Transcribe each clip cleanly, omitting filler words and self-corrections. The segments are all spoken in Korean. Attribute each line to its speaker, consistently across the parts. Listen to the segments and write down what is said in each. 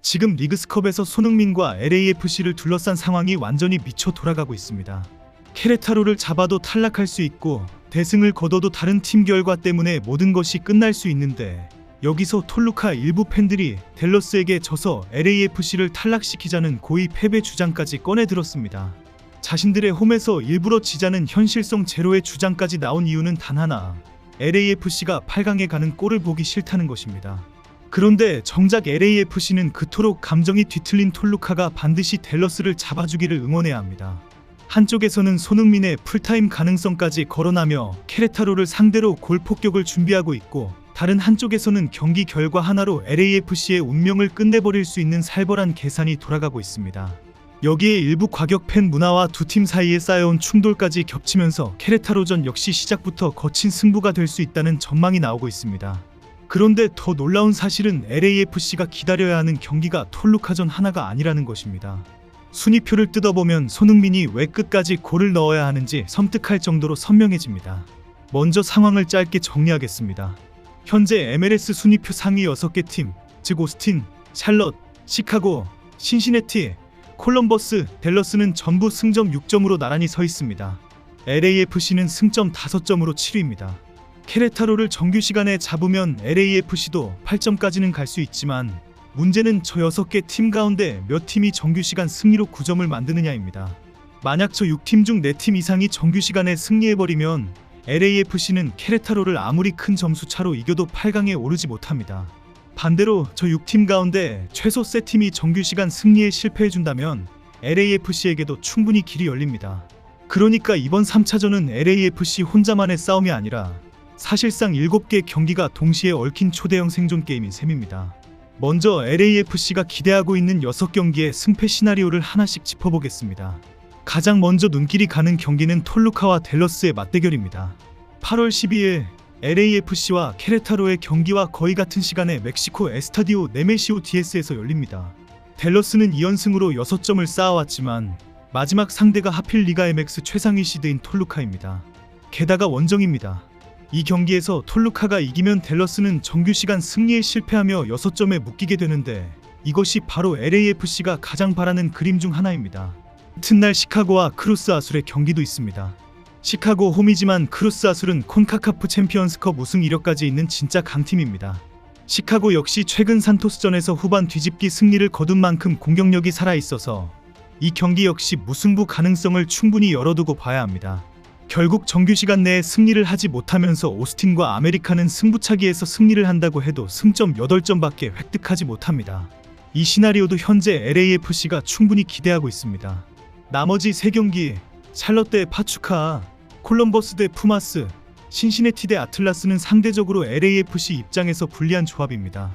Speaker 1: 지금 리그스컵에서 손흥민과 LAFC를 둘러싼 상황이 완전히 미쳐 돌아가고 있습니다. 케레타로를 잡아도 탈락할 수 있고 대승을 거둬도 다른 팀 결과 때문에 모든 것이 끝날 수 있는데, 여기서 톨루카 일부 팬들이 댈러스에게 져서 LAFC를 탈락시키자는 고의 패배 주장까지 꺼내들었습니다. 자신들의 홈에서 일부러 지자는 현실성 제로의 주장까지 나온 이유는 단 하나, LAFC가 8강에 가는 꼴을 보기 싫다는 것입니다. 그런데 정작 LAFC는 그토록 감정이 뒤틀린 톨루카가 반드시 댈러스를 잡아주기를 응원해야 합니다. 한쪽에서는 손흥민의 풀타임 가능성까지 거론하며 케레타로를 상대로 골 폭격을 준비하고 있고, 다른 한쪽에서는 경기 결과 하나로 LAFC의 운명을 끝내버릴 수 있는 살벌한 계산이 돌아가고 있습니다. 여기에 일부 과격 팬 문화와 두 팀 사이에 쌓여온 충돌까지 겹치면서 케레타로전 역시 시작부터 거친 승부가 될 수 있다는 전망이 나오고 있습니다. 그런데 더 놀라운 사실은 LAFC가 기다려야 하는 경기가 톨루카전 하나가 아니라는 것입니다. 순위표를 뜯어보면 손흥민이 왜 끝까지 골을 넣어야 하는지 섬뜩할 정도로 선명해집니다. 먼저 상황을 짧게 정리하겠습니다. 현재 MLS 순위표 상위 6개 팀, 즉 오스틴, 샬럿, 시카고, 신시내티, 콜럼버스, 댈러스는 전부 승점 6점으로 나란히 서 있습니다. LAFC는 승점 5점으로 7위입니다. 케레타로를 정규 시간에 잡으면 LAFC도 8점까지는 갈 수 있지만, 문제는 저 6개 팀 가운데 몇 팀이 정규 시간 승리로 9점을 만드느냐입니다. 만약 저 6팀 중 4팀 이상이 정규 시간에 승리해버리면 LAFC는 케레타로를 아무리 큰 점수 차로 이겨도 8강에 오르지 못합니다. 반대로 저 6팀 가운데 최소 3팀이 정규 시간 승리에 실패해준다면 LAFC에게도 충분히 길이 열립니다. 그러니까 이번 3차전은 LAFC 혼자만의 싸움이 아니라 사실상 7개 경기가 동시에 얽힌 초대형 생존 게임인 셈입니다. 먼저 LAFC가 기대하고 있는 6경기의 승패 시나리오를 하나씩 짚어보겠습니다. 가장 먼저 눈길이 가는 경기는 톨루카와 댈러스의 맞대결입니다. 8월 12일 LAFC와 케레타로의 경기와 거의 같은 시간에 멕시코 에스타디오 네메시오 디에스에서 열립니다. 댈러스는 2연승으로 6점을 쌓아왔지만 마지막 상대가 하필 리가 MX 최상위 시드인 톨루카입니다. 게다가 원정입니다. 이 경기에서 톨루카가 이기면 댈러스는 정규시간 승리에 실패하며 6점에 묶이게 되는데, 이것이 바로 LAFC가 가장 바라는 그림 중 하나입니다. 이튿날 시카고와 크루스 아술의 경기도 있습니다. 시카고 홈이지만 크루스 아술은 콘카카프 챔피언스컵 우승 이력까지 있는 진짜 강팀입니다. 시카고 역시 최근 산토스전에서 후반 뒤집기 승리를 거둔 만큼 공격력이 살아있어서 이 경기 역시 무승부 가능성을 충분히 열어두고 봐야 합니다. 결국 정규시간 내에 승리를 하지 못하면서 오스틴과 아메리카는 승부차기에서 승리를 한다고 해도 승점 8점밖에 획득하지 못합니다. 이 시나리오도 현재 LAFC가 충분히 기대하고 있습니다. 나머지 3경기, 샬럿 대 파추카, 콜럼버스 대 푸마스, 신시내티 대 아틀라스는 상대적으로 LAFC 입장에서 불리한 조합입니다.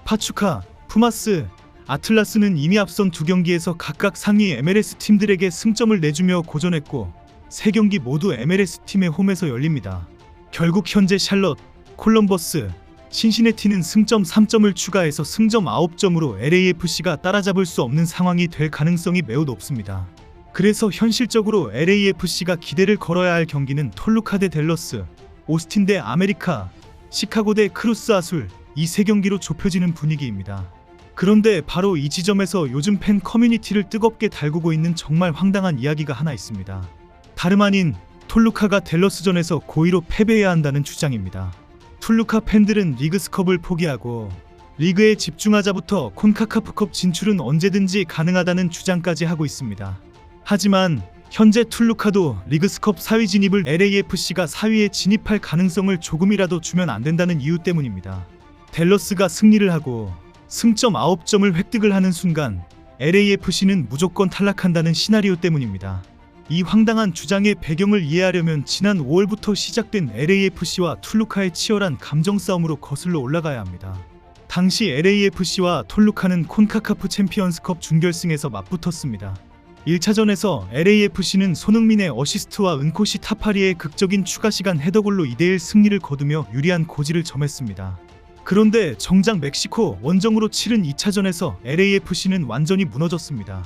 Speaker 1: 파추카, 푸마스, 아틀라스는 이미 앞선 2경기에서 각각 상위 MLS 팀들에게 승점을 내주며 고전했고 3경기 모두 MLS 팀의 홈에서 열립니다. 결국 현재 샬럿, 콜럼버스, 신시내티는 승점 3점을 추가해서 승점 9점으로 LAFC가 따라잡을 수 없는 상황이 될 가능성이 매우 높습니다. 그래서 현실적으로 LAFC가 기대를 걸어야 할 경기는 톨루카 대 댈러스, 오스틴 대 아메리카, 시카고 대 크루스 아술, 이 3경기로 좁혀지는 분위기입니다. 그런데 바로 이 지점에서 요즘 팬 커뮤니티를 뜨겁게 달구고 있는 정말 황당한 이야기가 하나 있습니다. 다름 아닌 톨루카가 댈러스전에서 고의로 패배해야 한다는 주장입니다. 톨루카 팬들은 리그스컵을 포기하고 리그에 집중하자부터 콘카카프컵 진출은 언제든지 가능하다는 주장까지 하고 있습니다. 하지만 현재 톨루카도 리그스컵 4위 진입을 LAFC가 4위에 진입할 가능성을 조금이라도 주면 안 된다는 이유 때문입니다. 댈러스가 승리를 하고 승점 9점을 획득을 하는 순간 LAFC는 무조건 탈락한다는 시나리오 때문입니다. 이 황당한 주장의 배경을 이해하려면 지난 5월부터 시작된 LAFC와 톨루카의 치열한 감정 싸움으로 거슬러 올라가야 합니다. 당시 LAFC와 톨루카는 콘카카프 챔피언스컵 준결승에서 맞붙었습니다. 1차전에서 LAFC는 손흥민의 어시스트와 은코시 타파리의 극적인 추가시간 헤더골로 2대1 승리를 거두며 유리한 고지를 점했습니다. 그런데 정작 멕시코 원정으로 치른 2차전에서 LAFC는 완전히 무너졌습니다.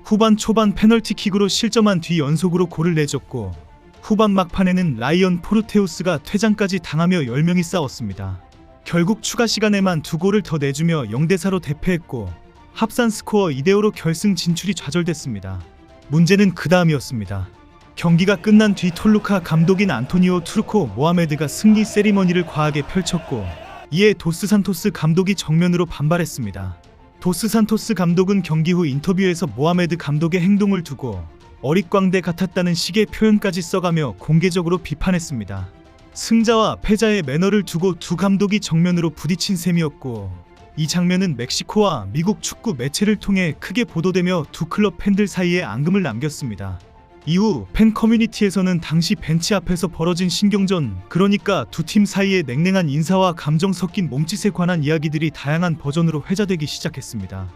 Speaker 1: 후반 초반 페널티킥으로 실점한 뒤 연속으로 골을 내줬고, 후반 막판에는 라이언 포르테우스가 퇴장까지 당하며 10명이 싸웠습니다. 결국 추가 시간에만 2골을 더 내주며 0대4로 대패했고, 합산 스코어 2대5로 결승 진출이 좌절됐습니다. 문제는 그 다음이었습니다. 경기가 끝난 뒤 톨루카 감독인 안토니오 투르코 모하메드가 승리 세리머니를 과하게 펼쳤고, 이에 도스 산토스 감독이 정면으로 반발했습니다. 도스 산토스 감독은 경기 후 인터뷰에서 모하메드 감독의 행동을 두고 어릿광대 같았다는 식의 표현까지 써가며 공개적으로 비판했습니다. 승자와 패자의 매너를 두고 두 감독이 정면으로 부딪힌 셈이었고, 이 장면은 멕시코와 미국 축구 매체를 통해 크게 보도되며 두 클럽 팬들 사이에 앙금을 남겼습니다. 이후 팬 커뮤니티에서는 당시 벤치 앞에서 벌어진 신경전, 그러니까 두 팀 사이의 냉랭한 인사와 감정 섞인 몸짓에 관한 이야기들이 다양한 버전으로 회자되기 시작했습니다.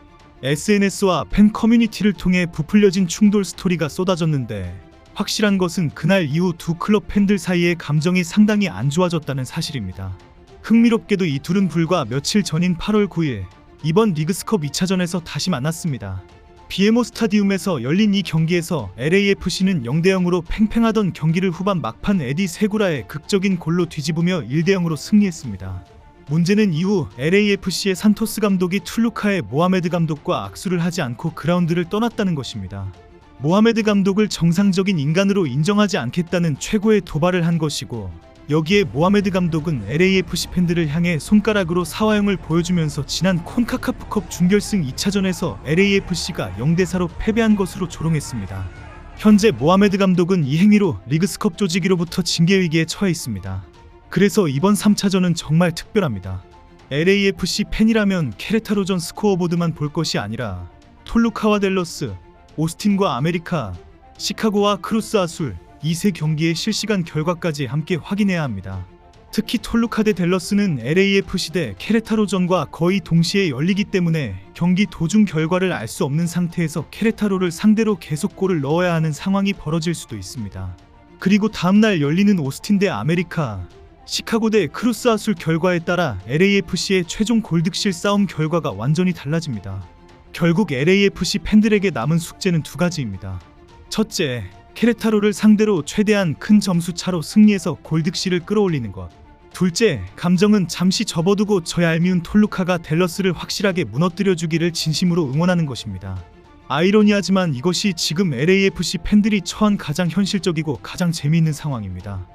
Speaker 1: SNS와 팬 커뮤니티를 통해 부풀려진 충돌 스토리가 쏟아졌는데, 확실한 것은 그날 이후 두 클럽 팬들 사이의 감정이 상당히 안 좋아졌다는 사실입니다. 흥미롭게도 이 둘은 불과 며칠 전인 8월 9일 이번 리그스컵 2차전에서 다시 만났습니다. 비에모 스타디움에서 열린 이 경기에서 LAFC는 0대0으로 팽팽하던 경기를 후반 막판 에디 세구라의 극적인 골로 뒤집으며 1대0으로 승리했습니다. 문제는 이후 LAFC의 산토스 감독이 툴루카의 모하메드 감독과 악수를 하지 않고 그라운드를 떠났다는 것입니다. 모하메드 감독을 정상적인 인간으로 인정하지 않겠다는 최고의 도발을 한 것이고, 여기에 모하메드 감독은 LAFC 팬들을 향해 손가락으로 사화형을 보여주면서 지난 콘카카프컵 준결승 2차전에서 LAFC가 0대4로 패배한 것으로 조롱했습니다. 현재 모하메드 감독은 이 행위로 리그스컵 조직위로부터 징계 위기에 처해 있습니다. 그래서 이번 3차전은 정말 특별합니다. LAFC 팬이라면 케레타로전 스코어보드만 볼 것이 아니라 톨루카와 댈러스, 오스틴과 아메리카, 시카고와 크루스 아술, 이 세 경기의 실시간 결과까지 함께 확인해야 합니다. 특히 톨루카 대 댈러스는 LAFC 대 케레타로전과 거의 동시에 열리기 때문에 경기 도중 결과를 알 수 없는 상태에서 케레타로를 상대로 계속 골을 넣어야 하는 상황이 벌어질 수도 있습니다. 그리고 다음날 열리는 오스틴 대 아메리카, 시카고 대 크루스 아술 결과에 따라 LAFC의 최종 골득실 싸움 결과가 완전히 달라집니다. 결국 LAFC 팬들에게 남은 숙제는 두 가지입니다. 첫째, 케레타로를 상대로 최대한 큰 점수 차로 승리해서 골득실을 끌어올리는 것. 둘째, 감정은 잠시 접어두고 저 얄미운 톨루카가 댈러스를 확실하게 무너뜨려주기를 진심으로 응원하는 것입니다. 아이러니하지만 이것이 지금 LAFC 팬들이 처한 가장 현실적이고 가장 재미있는 상황입니다.